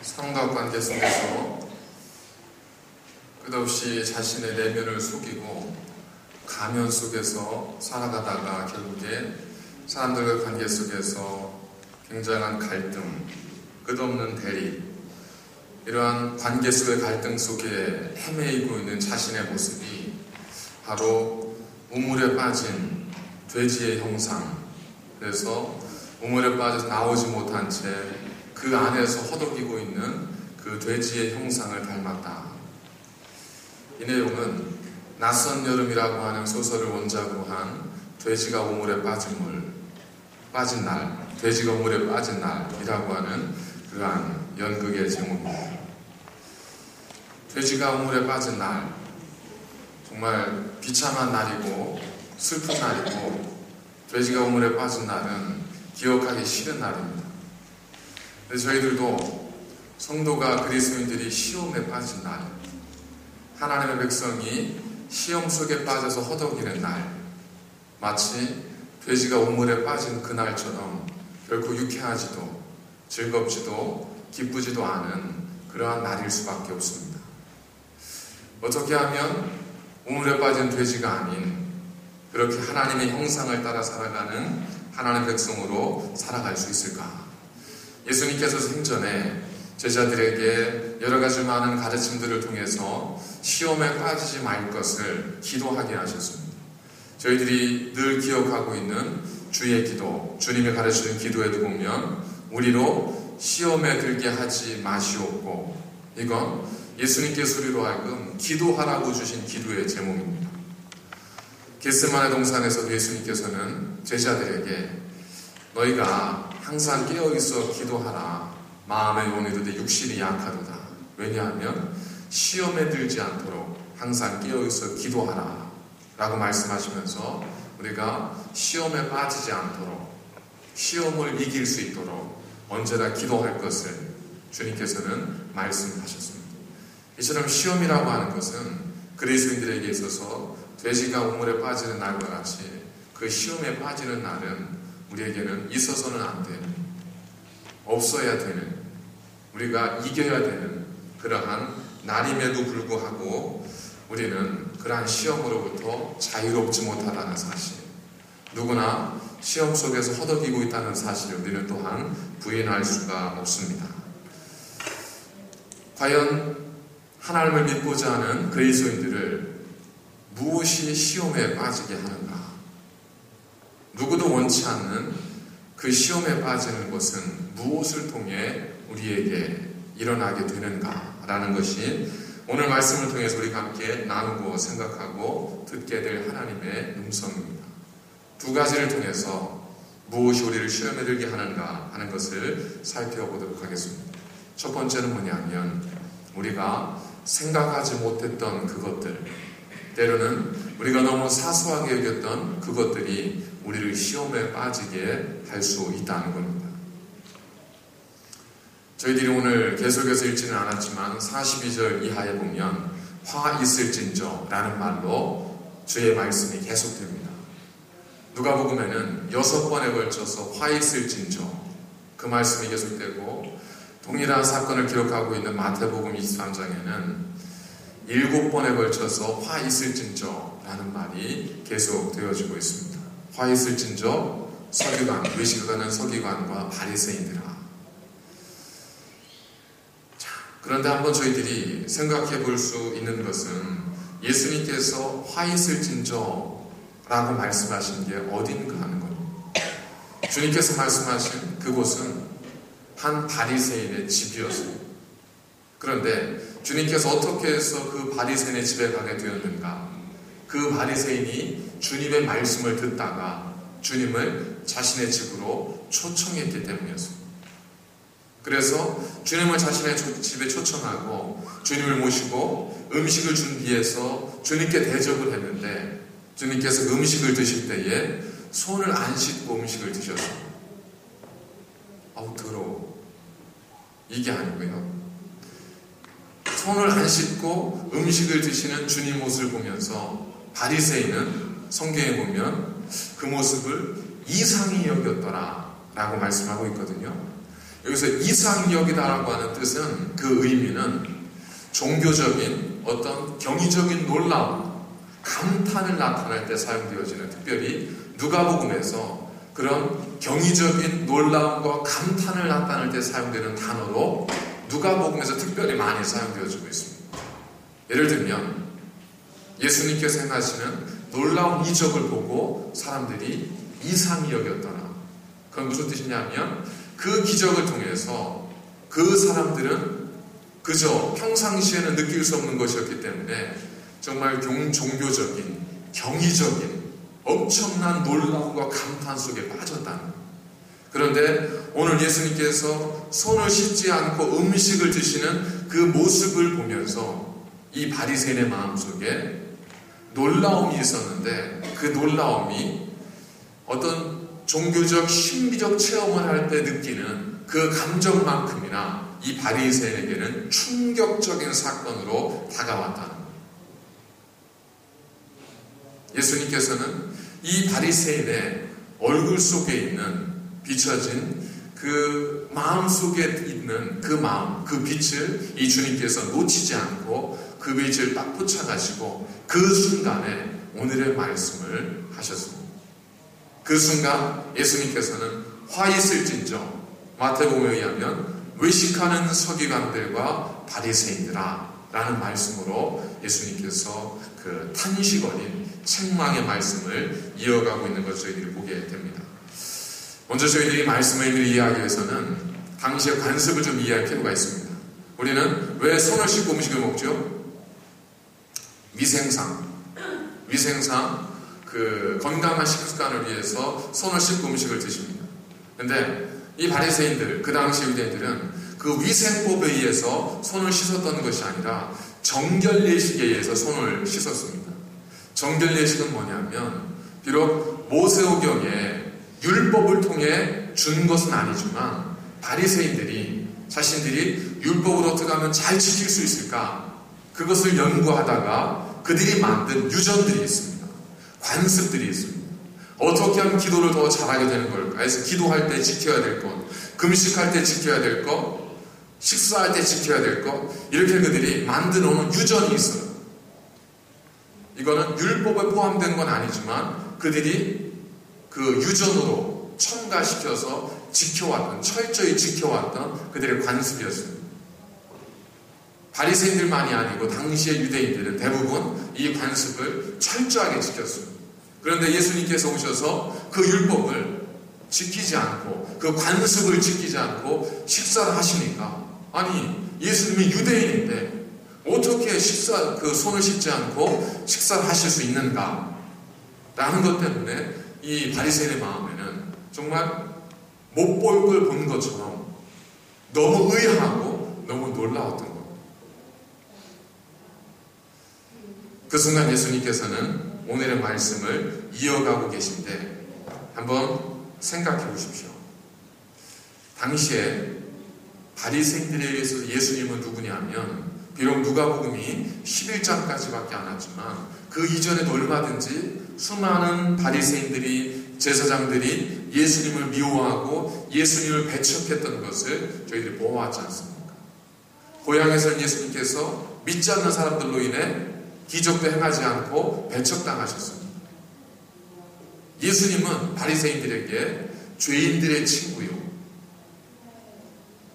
삼각관계 속에서 끝없이 자신의 내면을 속이고 가면 속에서 살아가다가 결국에 사람들과 관계 속에서 굉장한 갈등, 끝없는 대립, 이러한 관계 속의 갈등 속에 헤매이고 있는 자신의 모습이 바로 우물에 빠진 돼지의 형상, 그래서 우물에 빠져서 나오지 못한 채 그 안에서 허덕이고 있는 그 돼지의 형상을 닮았다. 이 내용은 낯선 여름이라고 하는 소설을 원작으로 한 돼지가 우물에 빠진 날, 돼지가 우물에 빠진 날이라고 하는 그러한 연극의 제목입니다. 돼지가 우물에 빠진 날, 정말 비참한 날이고 슬픈 날이고 돼지가 우물에 빠진 날은 기억하기 싫은 날입니다. 그래서 저희들도 성도가 그리스도인들이 시험에 빠진 날, 하나님의 백성이 시험 속에 빠져서 허덕이는 날, 마치 돼지가 우물에 빠진 그날처럼 결코 유쾌하지도 즐겁지도 기쁘지도 않은 그러한 날일 수밖에 없습니다. 어떻게 하면 우물에 빠진 돼지가 아닌 그렇게 하나님의 형상을 따라 살아가는 하나님의 백성으로 살아갈 수 있을까? 예수님께서 생전에 제자들에게 여러 가지 많은 가르침들을 통해서 시험에 빠지지 말 것을 기도하게 하셨습니다. 저희들이 늘 기억하고 있는 주의 기도, 주님이 가르치는 기도에도 보면 우리로 시험에 들게 하지 마시옵고, 이건 예수님께서 우리로 하여금 기도하라고 주신 기도의 제목입니다. 겟세마네 동산에서 예수님께서는 제자들에게 너희가 항상 깨어있어 기도하라. 마음의 용이도되 육신이 약하도다. 왜냐하면 시험에 들지 않도록 항상 깨어있어 기도하라 라고 말씀하시면서 우리가 시험에 빠지지 않도록, 시험을 이길 수 있도록 언제나 기도할 것을 주님께서는 말씀하셨습니다. 이처럼 시험이라고 하는 것은 그리스도인들에게 있어서 돼지가 우물에 빠지는 날과 같이 그 시험에 빠지는 날은 우리에게는 있어서는 안 되는, 없어야 되는, 우리가 이겨야 되는 그러한 날임에도 불구하고 우리는 그러한 시험으로부터 자유롭지 못하다는 사실, 누구나 시험 속에서 허덕이고 있다는 사실을 우리는 또한 부인할 수가 없습니다. 과연 하나님을 믿고자 하는 그리스도인들을 무엇이 시험에 빠지게 하는가? 누구도 원치 않는 그 시험에 빠지는 것은 무엇을 통해 우리에게 일어나게 되는가라는 것이 오늘 말씀을 통해서 우리가 함께 나누고 생각하고 듣게 될 하나님의 음성입니다. 두 가지를 통해서 무엇이 우리를 시험에 들게 하는가 하는 것을 살펴보도록 하겠습니다. 첫 번째는 뭐냐면 우리가 생각하지 못했던 그것들, 때로는 우리가 너무 사소하게 여겼던 그것들이 우리를 시험에 빠지게 할 수 있다는 겁니다. 저희들이 오늘 계속해서 읽지는 않았지만 42절 이하에 보면 화 있을진저 라는 말로 주의 말씀이 계속됩니다. 누가복음에는 6번에 걸쳐서 화 있을진저 그 말씀이 계속되고, 동일한 사건을 기록하고 있는 마태복음 23장에는 7번에 걸쳐서 화 있을진저 라는 말이 계속 되어지고 있습니다. 화 있을진저 서기관, 외식하는 서기관과 바리새인들아. 그런데 한번 저희들이 생각해 볼 수 있는 것은 예수님께서 화 있을진저 라고 말씀하신 게 어딘가 하는 겁니다. 주님께서 말씀하신 그곳은 한 바리새인의 집이었어요. 그런데 주님께서 어떻게 해서 그 바리새인의 집에 가게 되었는가? 그 바리새인이 주님의 말씀을 듣다가 주님을 자신의 집으로 초청했기 때문이었습니다. 그래서 주님을 자신의 집에 초청하고 주님을 모시고 음식을 준비해서 주님께 대접을 했는데, 주님께서 음식을 드실 때에 손을 안 씻고 음식을 드셨습니다. 아우 더러워. 이게 아니고요. 손을 안 씻고 음식을 드시는 주님 모습을 보면서 바리새인은 성경에 보면 그 모습을 이상히 여겼더라 라고 말씀하고 있거든요. 여기서 이상역이다라고 하는 뜻은, 그 의미는 종교적인 어떤 경이적인 놀라움, 감탄을 나타낼 때 사용되어지는, 특별히 누가복음에서 그런 경이적인 놀라움과 감탄을 나타낼 때 사용되는 단어로 누가복음에서 특별히 많이 사용되어지고 있습니다. 예를 들면 예수님께서 행하시는 놀라운 이적을 보고 사람들이 이상히 여겼더라. 그건 무슨 뜻이냐면, 그 기적을 통해서 그 사람들은 그저 평상시에는 느낄 수 없는 것이었기 때문에 정말 종교적인, 경이적인 엄청난 놀라움과 감탄 속에 빠졌다는 거예요. 그런데 오늘 예수님께서 손을 씻지 않고 음식을 드시는 그 모습을 보면서 이 바리새인의 마음속에 놀라움이 있었는데, 그 놀라움이 어떤 종교적 신비적 체험을 할 때 느끼는 그 감정만큼이나 이 바리새인에게는 충격적인 사건으로 다가왔다는 거예요. 예수님께서는 이 바리새인의 얼굴 속에 있는 비춰진 그 마음 속에 있는 그 마음, 그 빛을 이 주님께서 놓치지 않고 그 빛을 딱 붙여가지고 그 순간에 오늘의 말씀을 하셨습니다. 그 순간 예수님께서는 화 있을진저, 마태복음에 의하면 외식하는 서기관들과 바리새인들아 라는 말씀으로 예수님께서 그 탄식 어린 책망의 말씀을 이어가고 있는 것을 저희들이 보게 됩니다. 먼저 저희들이 말씀의 의미를 이해하기 위해서는 당시의 관습을 좀 이해할 필요가 있습니다. 우리는 왜 손을 씻고 음식을 먹죠? 위생상 그 건강한 식습관을 위해서 손을 씻고 음식을 드십니다. 근데 이 바리새인들, 그 당시 유대인들은 그 위생법에 의해서 손을 씻었던 것이 아니라 정결예식에 의해서 손을 씻었습니다. 정결예식은 뭐냐면, 비록 모세오경에 율법을 통해 준 것은 아니지만 바리새인들이 자신들이 율법을 어떻게 하면 잘 지킬 수 있을까, 그것을 연구하다가 그들이 만든 유전들이 있습니다. 관습들이 있습니다. 어떻게 하면 기도를 더 잘하게 되는 걸까? 그래서 기도할 때 지켜야 될 것, 금식할 때 지켜야 될 것, 식사할 때 지켜야 될 것, 이렇게 그들이 만들어 놓은 유전이 있어요. 이거는 율법에 포함된 건 아니지만 그들이 그 유전으로 첨가시켜서 지켜왔던, 철저히 지켜왔던 그들의 관습이었습니다. 바리새인들만이 아니고 당시의 유대인들은 대부분 이 관습을 철저하게 지켰습니다. 그런데 예수님께서 오셔서 그 율법을 지키지 않고 그 관습을 지키지 않고 식사를 하시니까, 아니 예수님이 유대인인데 어떻게 그 손을 씻지 않고 식사를 하실 수 있는가 라는 것 때문에 이 바리새인의 마음에는 정말 못 볼 걸 본 것처럼 너무 의아하고 너무 놀라웠던 것. 그 순간 예수님께서는 오늘의 말씀을 이어가고 계신데 한번 생각해 보십시오. 당시에 바리새인들에 의해서 예수님은 누구냐면, 비록 누가복음이 11장까지밖에 안 왔지만 그 이전에도 얼마든지 수많은 바리새인들이, 제사장들이 예수님을 미워하고 예수님을 배척했던 것을 저희들이 보아왔지 않습니까? 고향에서는 예수님께서 믿지 않는 사람들로 인해 기적도 행하지 않고 배척당하셨습니다. 예수님은 바리새인들에게 죄인들의 친구요,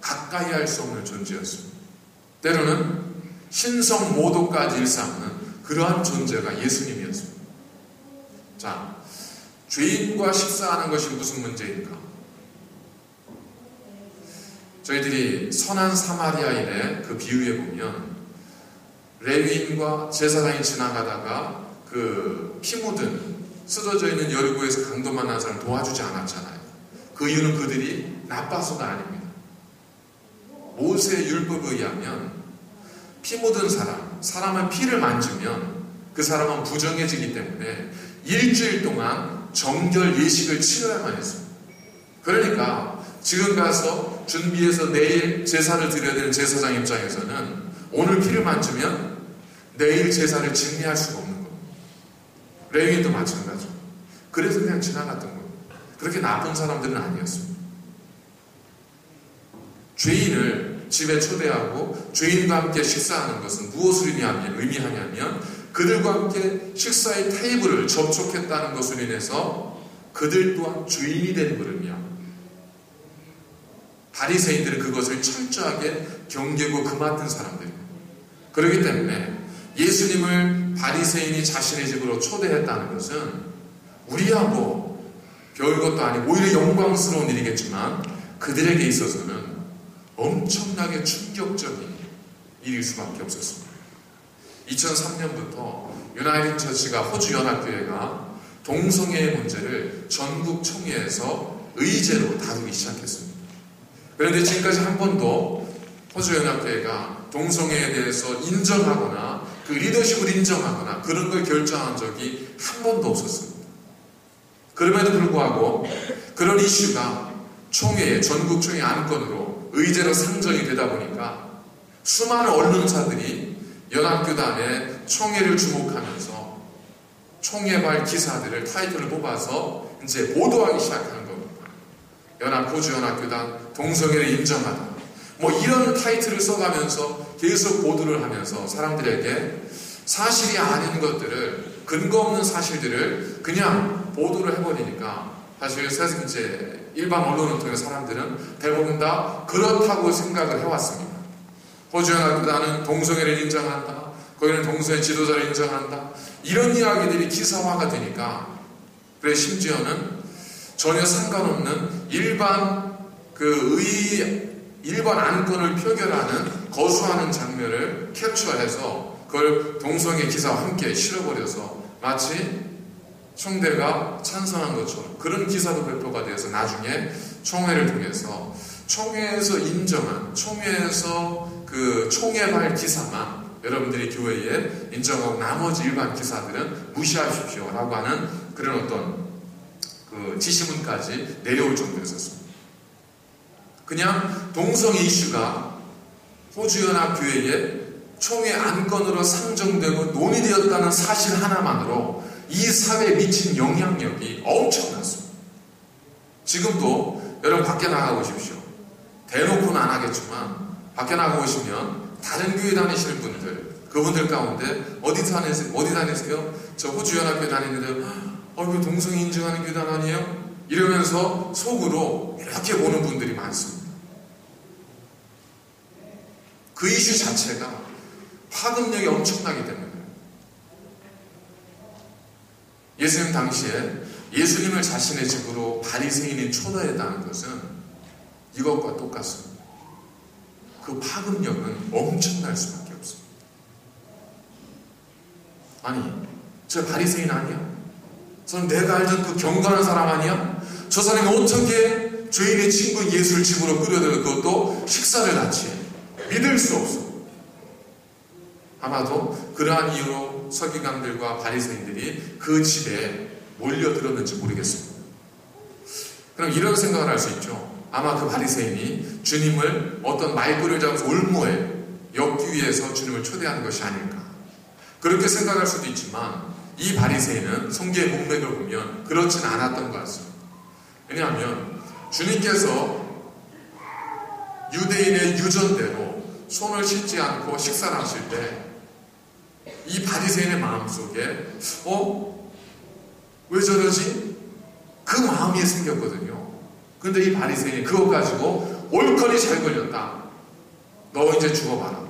가까이 할 수 없는 존재였습니다. 때로는 신성 모독까지 일삼는 그러한 존재가 예수님이었습니다. 자, 죄인과 식사하는 것이 무슨 문제인가? 저희들이 선한 사마리아인의 그 비유에 보면 레위인과 제사장이 지나가다가 그 피 묻은 쓰러져 있는 여리고에서 강도 만난 사람을 도와주지 않았잖아요. 그 이유는 그들이 나빠서가 아닙니다. 모세의 율법에 의하면 피 묻은 사람의 피를 만지면 그 사람은 부정해지기 때문에 일주일 동안 정결 예식을 치러야만 했습니다. 그러니까 지금 가서 준비해서 내일 제사를 드려야 되는 제사장 입장에서는 오늘 피를 만지면 내일 제사를 증리할 수가 없는 겁니다. 레위인도 마찬가지고. 그래서 그냥 지나갔던 겁니다. 그렇게 나쁜 사람들은 아니었습니다. 죄인을 집에 초대하고 죄인과 함께 식사하는 것은 무엇을 의미하냐면 그들과 함께 식사의 테이블을 접촉했다는 것으로 인해서 그들 또한 죄인이 되는 것을 의미합니다. 바리새인들은 그것을 철저하게 경계고 금하던 사람들입니다. 그렇기 때문에 예수님을 바리새인이 자신의 집으로 초대했다는 것은 우리하고 별것도 아니고 오히려 영광스러운 일이겠지만 그들에게 있어서는 엄청나게 충격적인 일일 수밖에 없었습니다. 2003년부터 유나이티드 처치가 호주연합교회가 동성애의 문제를 전국 총회에서 의제로 다루기 시작했습니다. 그런데 지금까지 한 번도 호주연합교회가 동성애에 대해서 인정하거나 그 리더십을 인정하거나 그런 걸 결정한 적이 한 번도 없었습니다. 그럼에도 불구하고 그런 이슈가 총회에 전국 총회 안건으로 의제로 상정이 되다 보니까 수많은 언론사들이 연합교단의 총회를 주목하면서 총회발 기사들을 타이틀을 뽑아서 이제 보도하기 시작하는 겁니다. 호주연합교단 동성애를 인정하다. 뭐 이런 타이틀을 써가면서 계속 보도를 하면서 사람들에게 사실이 아닌 것들을, 근거 없는 사실들을 그냥 보도를 해버리니까 사실 이제 일반 언론을 통해 사람들은 대부분 다 그렇다고 생각을 해왔습니다. 호주연합교단은 동성애를 인정한다. 거기는 동성애 지도자를 인정한다. 이런 이야기들이 기사화가 되니까 그래 심지어는 전혀 상관없는 일반 안건을 표결하는 거수하는 장면을 캡처해서 그걸 동성애 기사와 함께 실어버려서 마치 총대가 찬성한 것처럼 그런 기사도 발표가 되어서 나중에 총회를 통해서 총회에서 인정한 총회에서 그 총회발 기사만 여러분들이 교회에 인정하고 나머지 일반 기사들은 무시하십시오 라고 하는 그런 어떤 그 지시문까지 내려올 정도였었습니다. 그냥 동성애 이슈가 호주연합교회의 총회 안건으로 상정되고 논의되었다는 사실 하나만으로 이 사회에 미친 영향력이 엄청났습니다. 지금도 여러분 밖에 나가보십시오. 대놓고는 안 하겠지만 밖에 나가보시면 다른 교회 다니시는 분들, 그분들 가운데 어디 다니세요? 저 호주연합교회 다니는데 그 동성애 인정하는 교단 아니에요? 이러면서 속으로 이렇게 보는 분들이 많습니다. 그 이슈 자체가 파급력이 엄청나기 때문에 예수님 당시에 예수님을 자신의 집으로 바리새인이 초대했다는 것은 이것과 똑같습니다. 그 파급력은 엄청날 수밖에 없습니다. 아니, 저 바리새인 아니야? 저는 내가 알던 그 경건한 사람 아니야? 저 사람이 어떻게 죄인의 친구 예수를 집으로 끌어들여 그것도 식사를 같이 해? 믿을 수 없어. 아마도 그러한 이유로 서기관들과 바리새인들이 그 집에 몰려들었는지 모르겠습니다. 그럼 이런 생각을 할 수 있죠. 아마 그 바리새인이 주님을 어떤 말꼬리를 잡아서 올무에 엮기 위해서 주님을 초대하는 것이 아닐까. 그렇게 생각할 수도 있지만 이 바리새인은 성경의 문맥을 보면 그렇지는 않았던 것 같습니다. 왜냐하면 주님께서 유대인의 유전대로 손을 씻지 않고 식사를 하실 때 이 바리새인의 마음속에 왜 저러지? 그 마음이 생겼거든요. 근데 이 바리새인이 그것 가지고 올거리 잘 걸렸다. 너 이제 죽어봐라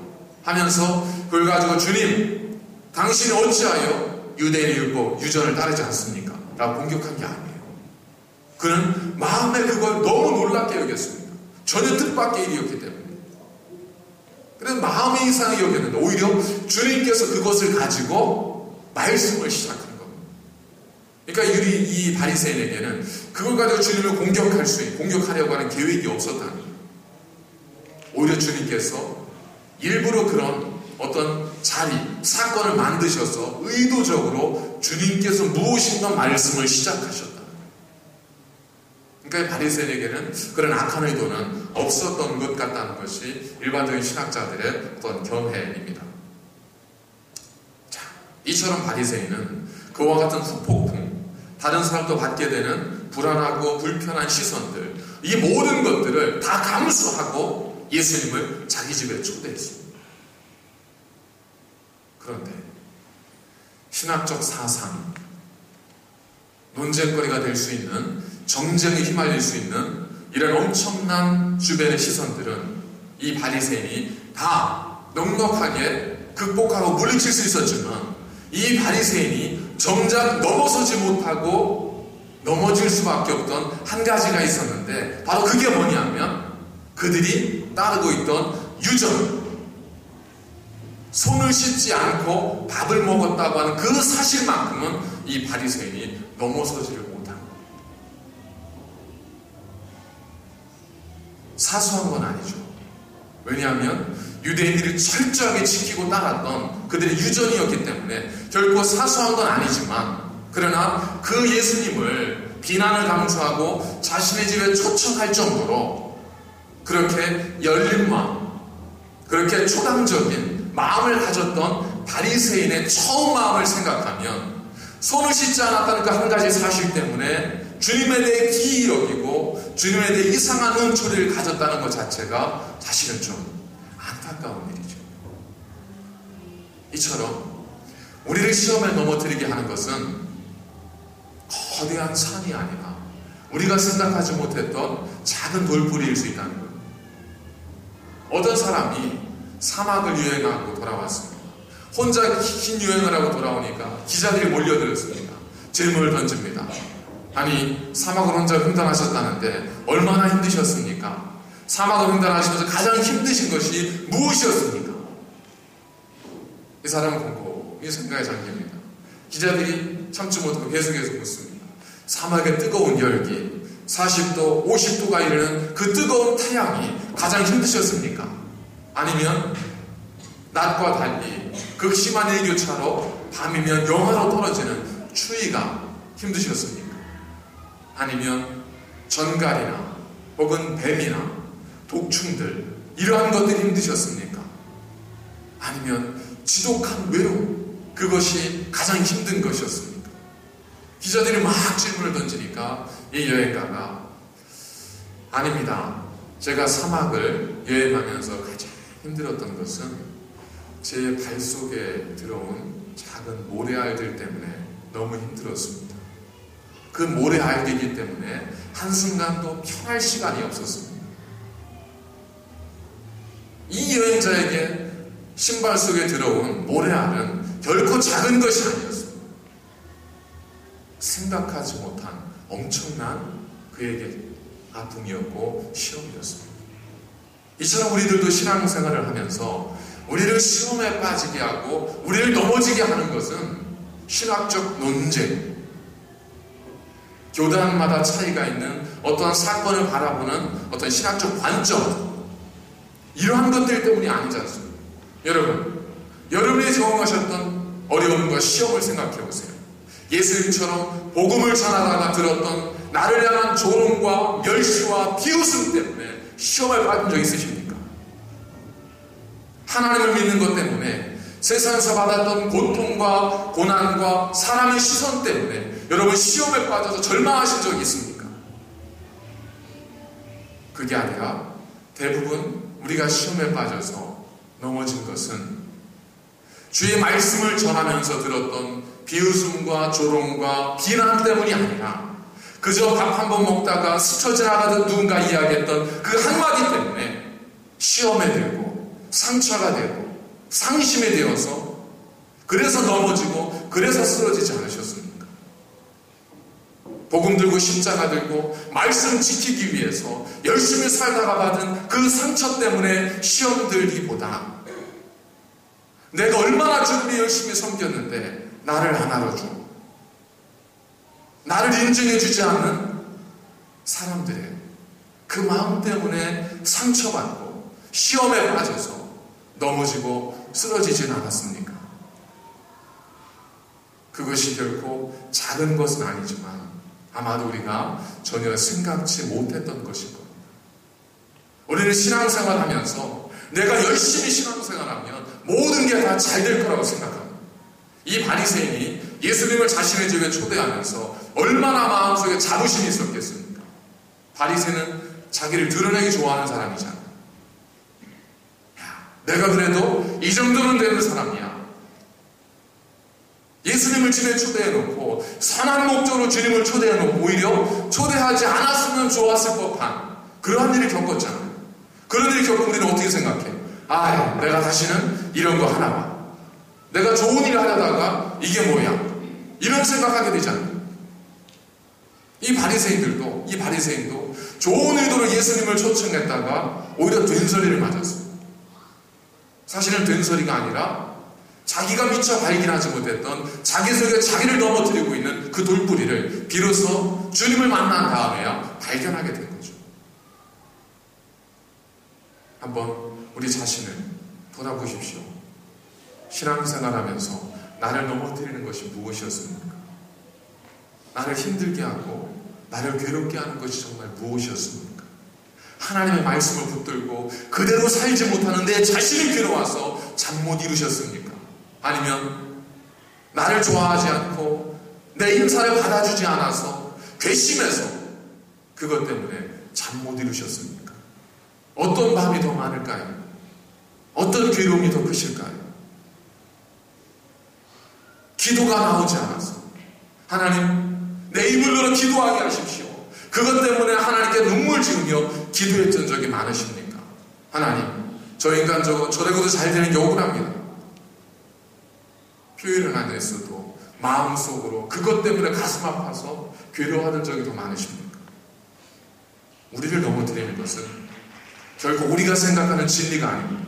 하면서 그걸 가지고 주님 당신이 어찌하여 유대인의 율법 유전을 따르지 않습니까? 라고 공격한 게 아니에요. 그는 마음에 그걸 너무 놀랍게 여겼습니다. 전혀 뜻밖의 일이었기 때문에. 그래서 마음의 이상하게 여겼는데 오히려 주님께서 그것을 가지고 말씀을 시작한 겁니다. 그러니까 이 바리새인에게는 그걸 가지고 주님을 공격하려고 하는 계획이 없었다는 거예요. 오히려 주님께서 일부러 그런 어떤 사건을 만드셔서 의도적으로 주님께서 무엇인가 말씀을 시작하셨다. 그러니까 바리새인에게는 그런 악한 의도는 없었던 것 같다는 것이 일반적인 신학자들의 어떤 견해입니다. 자, 이처럼 바리새인은 그와 같은 후폭풍, 다른 사람도 받게 되는 불안하고 불편한 시선들, 이 모든 것들을 다 감수하고 예수님을 자기 집에 초대했습니다. 그런데 신학적 사상, 논쟁거리가 될 수 있는, 정쟁에 휘말릴 수 있는 이런 엄청난 주변의 시선들은 이 바리새인이 다 넉넉하게 극복하고 물리칠 수 있었지만, 이 바리새인이 정작 넘어서지 못하고 넘어질 수밖에 없던 한 가지가 있었는데, 바로 그게 뭐냐면 그들이 따르고 있던 유전, 손을 씻지 않고 밥을 먹었다고 하는 그 사실만큼은 이 바리새인이 넘어서지를 못한 거예요. 사소한 건 아니죠. 왜냐하면 유대인들이 철저하게 지키고 따랐던 그들의 유전이었기 때문에 결코 사소한 건 아니지만, 그러나 그 예수님을 비난을 강조하고 자신의 집에 초청할 정도로 그렇게 열린 마음, 그렇게 초당적인 마음을 가졌던 바리새인의 처음 마음을 생각하면, 손을 씻지 않았다는 그 한 가지 사실 때문에 주님에 대해 기이 여기고 주님에 대해 이상한 눈초리를 가졌다는 것 자체가 사실은 좀 안타까운 일이죠. 이처럼 우리를 시험에 넘어뜨리게 하는 것은 거대한 산이 아니라 우리가 생각하지 못했던 작은 돌부리일 수 있다는 거예요. 어떤 사람이 사막을 유행하고 돌아왔습니다. 혼자 긴 유행을 하고 돌아오니까 기자들이 몰려들었습니다. 질문을 던집니다. 아니, 사막을 혼자 횡단하셨다는데 얼마나 힘드셨습니까? 사막을 횡단하시면서 가장 힘드신 것이 무엇이었습니까? 이 사람은 곰곰이 생각에 잠깁니다. 기자들이 참지 못하고 계속해서 묻습니다. 사막의 뜨거운 열기, 40도, 50도가 이르는 그 뜨거운 태양이 가장 힘드셨습니까? 아니면 낮과 달리 극심한 일교차로 밤이면 영하로 떨어지는 추위가 힘드셨습니까? 아니면 전갈이나 혹은 뱀이나 독충들, 이러한 것들이 힘드셨습니까? 아니면 지독한 외로움, 그것이 가장 힘든 것이었습니까? 기자들이 막 질문을 던지니까 이 여행가가 아닙니다. 제가 사막을 여행하면서 가장 힘들었던 것은 제 발 속에 들어온 작은 모래알들 때문에 너무 힘들었습니다. 그 모래알들이기 때문에 한순간도 편할 시간이 없었습니다. 이 여행자에게 신발 속에 들어온 모래알은 결코 작은 것이 아니었습니다. 생각하지 못한 엄청난 그에게 아픔이었고 시험이었습니다. 이처럼 우리들도 신앙생활을 하면서 우리를 시험에 빠지게 하고 우리를 넘어지게 하는 것은 신학적 논쟁, 교단마다 차이가 있는 어떠한 사건을 바라보는 어떤 신학적 관점, 이러한 것들 때문이 아니지 않습니까? 여러분이 경험하셨던 어려움과 시험을 생각해 보세요. 예수님처럼 복음을 전하다가 들었던 나를 향한 조롱과 멸시와 비웃음 때문에 시험에 빠진 적 있으십니까? 하나님을 믿는 것 때문에 세상에서 받았던 고통과 고난과 사람의 시선 때문에 여러분 시험에 빠져서 절망하신 적이 있습니까? 그게 아니라 대부분 우리가 시험에 빠져서 넘어진 것은 주의 말씀을 전하면서 들었던 비웃음과 조롱과 비난 때문이 아니라 그저 밥 한 번 먹다가 스쳐 지나가던 누군가 이야기했던 그 한마디 때문에 시험에 들고 상처가 되고 상심이 되어서 그래서 넘어지고 그래서 쓰러지지 않으셨습니까? 복음 들고 십자가 들고 말씀 지키기 위해서 열심히 살다가 받은 그 상처 때문에 시험 들기보다 내가 얼마나 주님이 열심히 섬겼는데 나를 안 알아주고 나를 인정해 주지 않는 사람들의 그 마음 때문에 상처받고 시험에 빠져서 넘어지고 쓰러지진 않았습니까? 그것이 결코 작은 것은 아니지만 아마도 우리가 전혀 생각지 못했던 것일 겁니다. 우리는 신앙생활하면서 내가 열심히 신앙생활하면 모든 게 다 잘 될 거라고 생각합니다. 이 바리새인이 예수님을 자신의 집에 초대하면서 얼마나 마음속에 자부심이 있었겠습니까? 바리새인은 자기를 드러내기 좋아하는 사람이잖아요. 내가 그래도 이 정도는 되는 사람이야. 예수님을 집에 초대해놓고 선한 목적으로 주님을 초대해놓고 오히려 초대하지 않았으면 좋았을 법한 그러한 일을 겪었잖아요. 그런 일을 겪으면 우리는 어떻게 생각해요? 아, 내가 다시는 이런 거 하나 봐. 내가 좋은 일을 하려다가 이게 뭐야? 이런 생각하게 되잖아요. 이 바리새인도 좋은 의도로 예수님을 초청했다가 오히려 된소리를 맞았어요. 사실은 된소리가 아니라 자기가 미처 발견하지 못했던 자기 속에 자기를 넘어뜨리고 있는 그 돌뿌리를 비로소 주님을 만난 다음에야 발견하게 된 거죠. 한번 우리 자신을 돌아보십시오. 신앙생활하면서 나를 넘어뜨리는 것이 무엇이었습니까? 나를 힘들게 하고 나를 괴롭게 하는 것이 정말 무엇이었습니까? 하나님의 말씀을 붙들고 그대로 살지 못하는 내 자신이 괴로워서 잠 못 이루셨습니까? 아니면 나를 좋아하지 않고 내 인사를 받아주지 않아서 괘씸해서 그것 때문에 잠 못 이루셨습니까? 어떤 밤이 더 많을까요? 어떤 괴로움이 더 크실까요? 기도가 나오지 않아서 하나님 내 입을 열어 기도하게 하십시오. 그것 때문에 하나님께 눈물 지으며 기도했던 적이 많으십니까? 하나님 저 인간 저래고도 잘 되는 게 억울합니다. 표현은 안 했어도 마음속으로 그것 때문에 가슴 아파서 괴로워하는 적이 더 많으십니까? 우리를 넘어뜨리는 것은 결국 우리가 생각하는 진리가 아닙니다.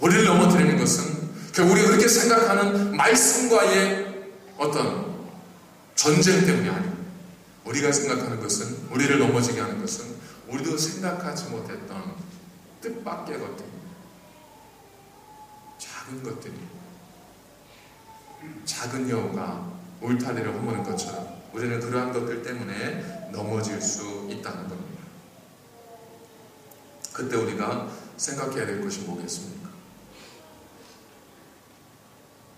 우리를 넘어뜨리는 것은 결국 우리가 그렇게 생각하는 말씀과의 어떤 전쟁 때문이 아닙니다. 우리가 생각하는 것은, 우리를 넘어지게 하는 것은 우리도 생각하지 못했던 뜻밖의 것들입니다. 작은 것들입니다. 작은 여우가 울타리를 허무는 것처럼 우리는 그러한 것들 때문에 넘어질 수 있다는 겁니다. 그때 우리가 생각해야 될 것이 뭐겠습니까?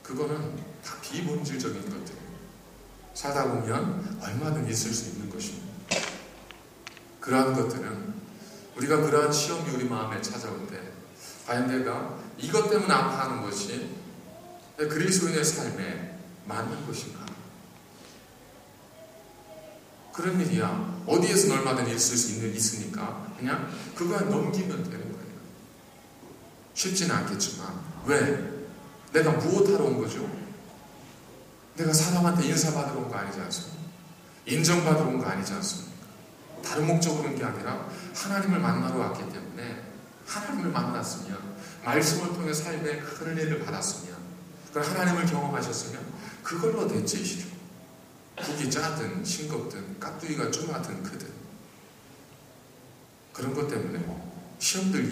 그거는 다 비본질적인 것들이에요. 살다 보면 얼마든 있을 수 있는 것입니다. 그러한 것들은 우리가 그러한 시험이 우리 마음에 찾아올 때 과연 내가 이것 때문에 아파하는 것이 그리스도인의 삶에 맞는 것인가? 그런 일이야 어디에서 얼마든 있을 수 있으니까 그냥 그거 넘기면 되는 거예요. 쉽지는 않겠지만 왜? 내가 무엇하러 온 거죠? 내가 사람한테 인사받으러 온 거 아니지 않습니까? 인정받으러 온 거 아니지 않습니까? 다른 목적으로 온 게 아니라 하나님을 만나러 왔기 때문에 하나님을 만났으면 말씀을 통해 삶의 큰 은혜를 받았으면 그걸 하나님을 경험하셨으면 그걸로 됐지시죠. 국이 짜든 싱겁든 깍두기가 쪼마든 크든 그런 것 때문에 시험 들기